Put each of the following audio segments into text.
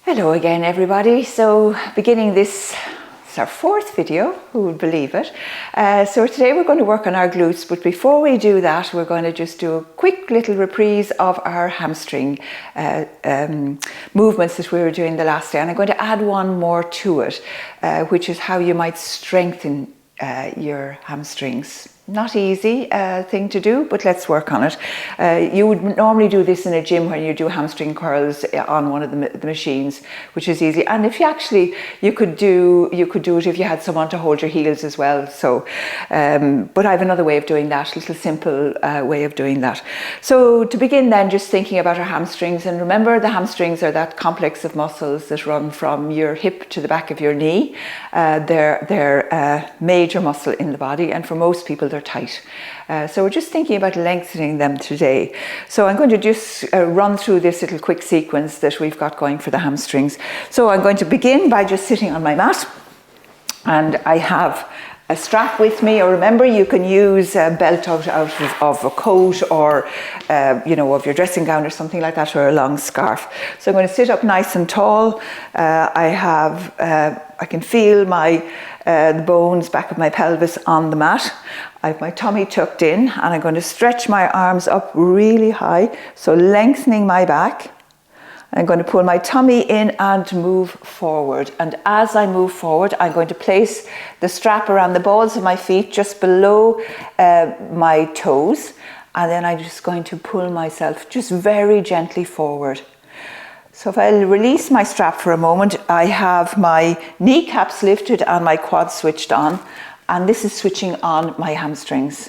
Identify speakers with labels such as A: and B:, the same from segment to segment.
A: Hello again everybody. So beginning this, it's our fourth video, who would believe it. So today we're going to work on our glutes, but before we do that we're going to just do a quick little reprise of our hamstring movements that we were doing the last day, and I'm going to add one more to it, which is how you might strengthen your hamstrings. Not easy thing to do, but let's work on it. You would normally do this in a gym when you do hamstring curls on one of the machines, which is easy. And if you could do it if you had someone to hold your heels as well. So, but I have another way of doing that, a little simple way of doing that. So to begin then, just thinking about our hamstrings, and remember the hamstrings are that complex of muscles that run from your hip to the back of your knee. They're a major muscle in the body, and for most people they're tight. So we're just thinking about lengthening them today. So I'm going to just run through this little quick sequence that we've got going for the hamstrings. So I'm going to begin by just sitting on my mat, and I have a strap with me, or remember you can use a belt out of a coat, or of your dressing gown or something like that, or a long scarf. So I'm going to sit up nice and tall. I can feel the bones back of my pelvis on the mat. I have my tummy tucked in, and I'm going to stretch my arms up really high, so lengthening my back. I'm going to pull my tummy in and move forward. And as I move forward, I'm going to place the strap around the balls of my feet just below my toes. And then I'm just going to pull myself just very gently forward. So if I release my strap for a moment, I have my kneecaps lifted and my quads switched on. And this is switching on my hamstrings.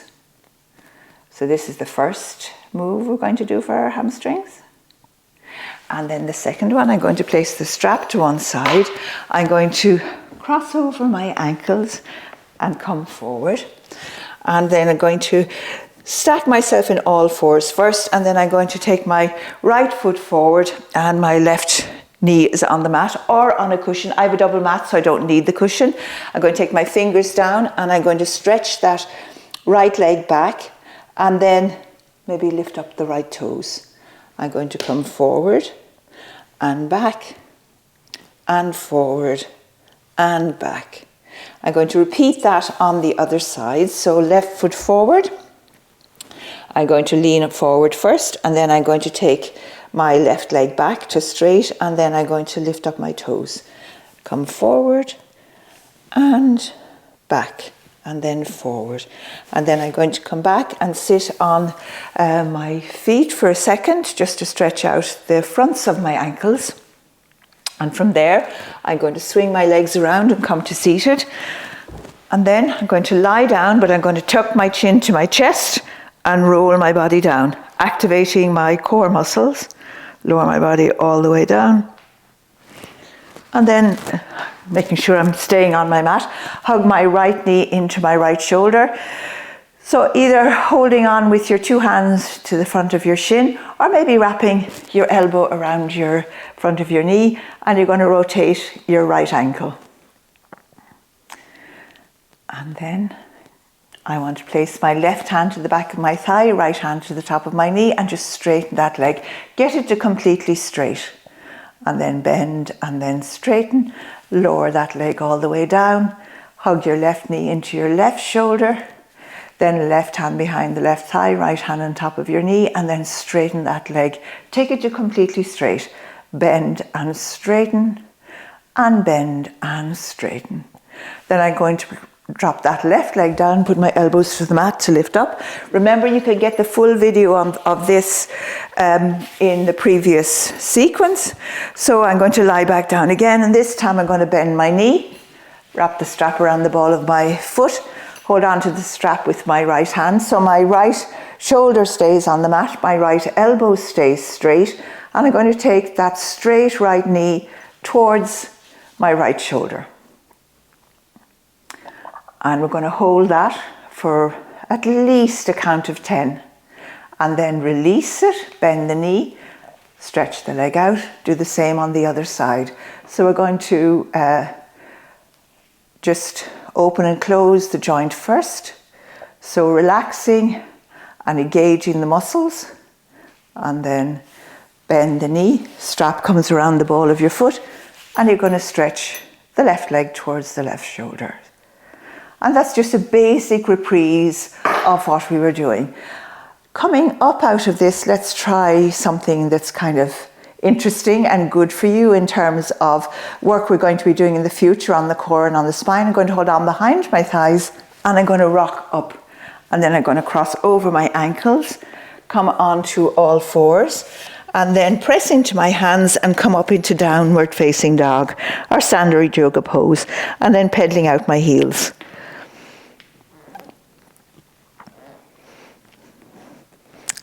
A: So this is the first move we're going to do for our hamstrings. And then the second one, I'm going to place the strap to one side. I'm going to cross over my ankles and come forward. And then I'm going to stack myself in all fours first, and then I'm going to take my right foot forward and my left knee is on the mat or on a cushion. I have a double mat, so I don't need the cushion. I'm going to take my fingers down and I'm going to stretch that right leg back and then maybe lift up the right toes. I'm going to come forward and back and forward and back. I'm going to repeat that on the other side. So left foot forward. I'm going to lean forward first, and then I'm going to take my left leg back to straight, and then I'm going to lift up my toes. Come forward and back, and then forward. And then I'm going to come back and sit on my feet for a second, just to stretch out the fronts of my ankles. And from there, I'm going to swing my legs around and come to seated. And then I'm going to lie down, but I'm going to tuck my chin to my chest and roll my body down, activating my core muscles. Lower my body all the way down. And then, making sure I'm staying on my mat, hug my right knee into my right shoulder. So either holding on with your two hands to the front of your shin, or maybe wrapping your elbow around your front of your knee, and you're going to rotate your right ankle. And then I want to place my left hand to the back of my thigh, right hand to the top of my knee, and just straighten that leg. Get it to completely straight. And then bend and then straighten. Lower that leg all the way down. Hug your left knee into your left shoulder. Then left hand behind the left thigh, right hand on top of your knee, and then straighten that leg. Take it to completely straight. Bend and straighten, and bend and straighten. Then I'm going to drop that left leg down, put my elbows to the mat to lift up. Remember, you can get the full video of this in the previous sequence. So I'm going to lie back down again, and this time I'm going to bend my knee, wrap the strap around the ball of my foot, hold on to the strap with my right hand. So my right shoulder stays on the mat, my right elbow stays straight, and I'm going to take that straight right knee towards my right shoulder. And we're going to hold that for at least a count of 10. And then release it, bend the knee, stretch the leg out, do the same on the other side. So we're going to just open and close the joint first. So relaxing and engaging the muscles, and then Bend the knee, strap comes around the ball of your foot, and you're going to stretch the left leg towards the left shoulder. And that's just a basic reprise of what we were doing. Coming up out of this, let's try something that's kind of interesting and good for you in terms of work we're going to be doing in the future on the core and on the spine. I'm going to hold on behind my thighs and I'm going to rock up. And then I'm going to cross over my ankles, come onto all fours, and then press into my hands and come up into downward facing dog, or standard yoga pose, and then pedaling out my heels.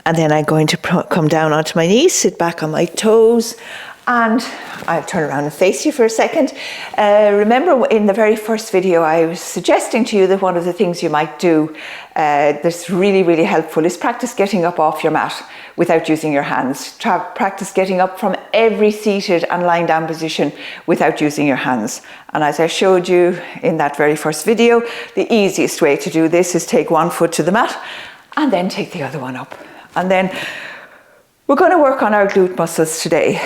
A: And then I'm going to come down onto my knees, sit back on my toes, and I'll turn around and face you for a second. Remember in the very first video I was suggesting to you that one of the things you might do that's really, really helpful is practice getting up off your mat without using your hands. Practice getting up from every seated and lying down position without using your hands. And as I showed you in that very first video, the easiest way to do this is take one foot to the mat and then take the other one up. And then we're going to work on our glute muscles today.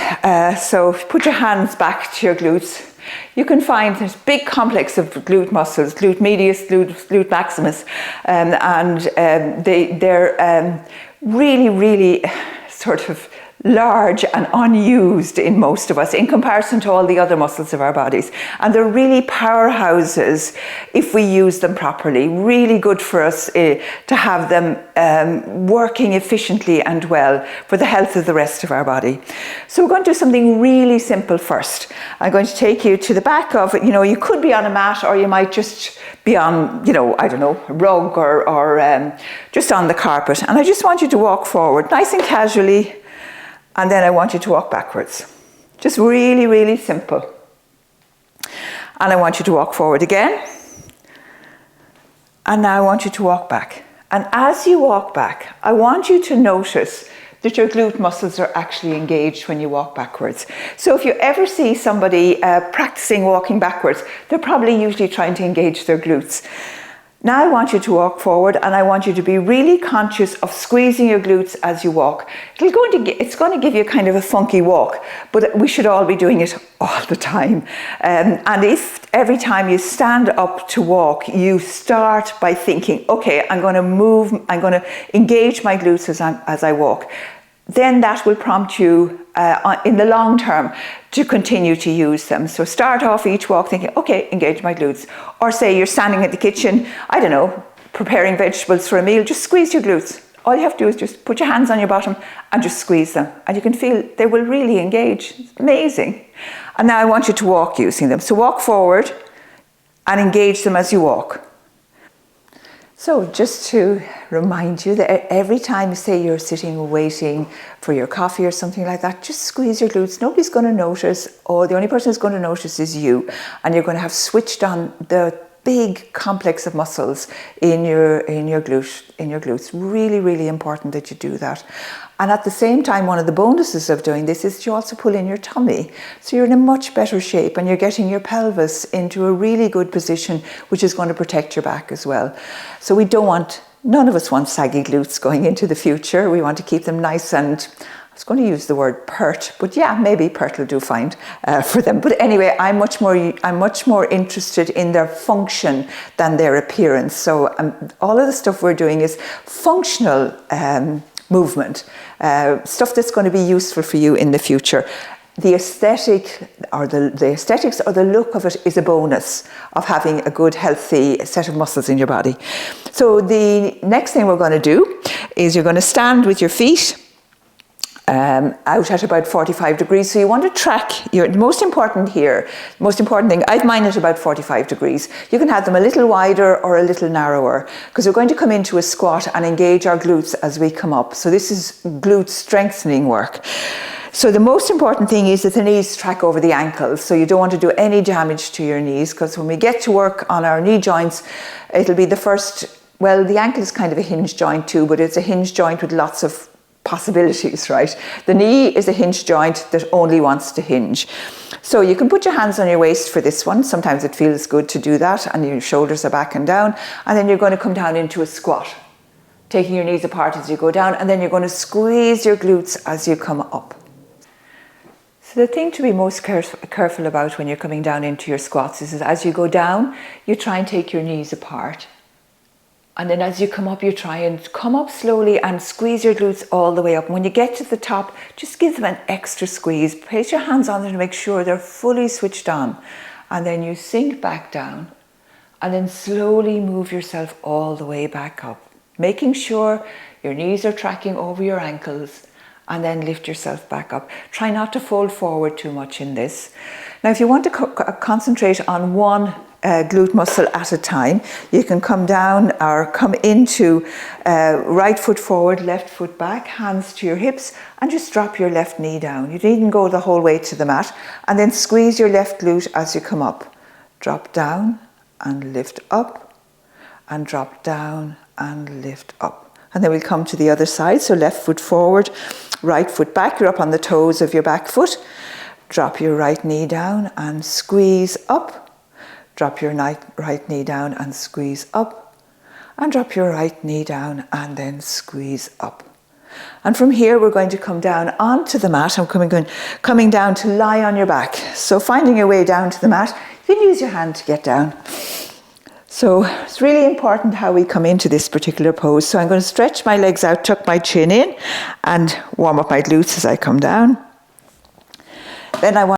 A: So put your hands back to your glutes. You can find this big complex of glute muscles, glute medius, glute maximus, they're really, really sort of large and unused in most of us in comparison to all the other muscles of our bodies. And they're really powerhouses if we use them properly. Really good for us to have them working efficiently and well for the health of the rest of our body. So we're going to do something really simple first. I'm going to take you to the back of, you could be on a mat or you might just be on, I don't know, a rug or just on the carpet. And I just want you to walk forward nice and casually. And then I want you to walk backwards. Just really, really simple. And I want you to walk forward again. And now I want you to walk back. And as you walk back, I want you to notice that your glute muscles are actually engaged when you walk backwards. So if you ever see somebody practicing walking backwards, they're probably usually trying to engage their glutes. Now I want you to walk forward and I want you to be really conscious of squeezing your glutes as you walk. It's going to give you kind of a funky walk, but we should all be doing it all the time. And if every time you stand up to walk, you start by thinking, okay, I'm going to move, I'm going to engage my glutes as I walk, then that will prompt you in the long term to continue to use them. So start off each walk thinking, okay, engage my glutes. Or say you're standing at the kitchen, I don't know, preparing vegetables for a meal, just squeeze your glutes. All you have to do is just put your hands on your bottom and just squeeze them. And you can feel they will really engage. It's amazing. And now I want you to walk using them. So walk forward and engage them as you walk. So just to remind you that every time you say you're sitting waiting for your coffee or something like that, just squeeze your glutes. Nobody's going to notice, or the only person who's going to notice is you. And you're going to have switched on the big complex of muscles in your glutes. Really, really important that you do that. And at the same time, one of the bonuses of doing this is you also pull in your tummy. So you're in a much better shape and you're getting your pelvis into a really good position, which is going to protect your back as well. So none of us want saggy glutes going into the future. We want to keep them nice and, I was going to use the word pert, but yeah, maybe pert will do fine for them. But anyway, I'm much more interested in their function than their appearance. So all of the stuff we're doing is functional movement, stuff that's going to be useful for you in the future. The aesthetics or the look of it is a bonus of having a good, healthy set of muscles in your body. So the next thing we're going to do is you're going to stand with your feet out at about 45 degrees. So you want to track the most important thing, I've mine at about 45 degrees. You can have them a little wider or a little narrower because we're going to come into a squat and engage our glutes as we come up. So this is glute strengthening work. So the most important thing is that the knees track over the ankles. So you don't want to do any damage to your knees because when we get to work on our knee joints, it'll be the ankle is kind of a hinge joint too, but it's a hinge joint with lots of possibilities, right? The knee is a hinge joint that only wants to hinge. So you can put your hands on your waist for this one. Sometimes it feels good to do that and your shoulders are back and down. And then you're going to come down into a squat, taking your knees apart as you go down. And then you're going to squeeze your glutes as you come up. So the thing to be most careful about when you're coming down into your squats is as you go down, you try and take your knees apart. And then as you come up, you try and come up slowly and squeeze your glutes all the way up. When you get to the top, just give them an extra squeeze. Place your hands on them to make sure they're fully switched on. And then you sink back down and then slowly move yourself all the way back up, making sure your knees are tracking over your ankles, and then lift yourself back up. Try not to fold forward too much in this. Now, if you want to concentrate on one glute muscle at a time, you can come down or come into right foot forward, left foot back, hands to your hips, and just drop your left knee down. You needn't go the whole way to the mat, and then squeeze your left glute as you come up. Drop down and lift up, and drop down and lift up. And then we'll come to the other side. So left foot forward, right foot back. You're up on the toes of your back foot. Drop your right knee down and squeeze up. Drop your right knee down and squeeze up. And drop your right knee down and then squeeze up. And from here, we're going to come down onto the mat. I'm coming down to lie on your back. So finding your way down to the mat, you can use your hand to get down. So it's really important how we come into this particular pose. So I'm going to stretch my legs out, tuck my chin in, and warm up my glutes as I come down. Then I want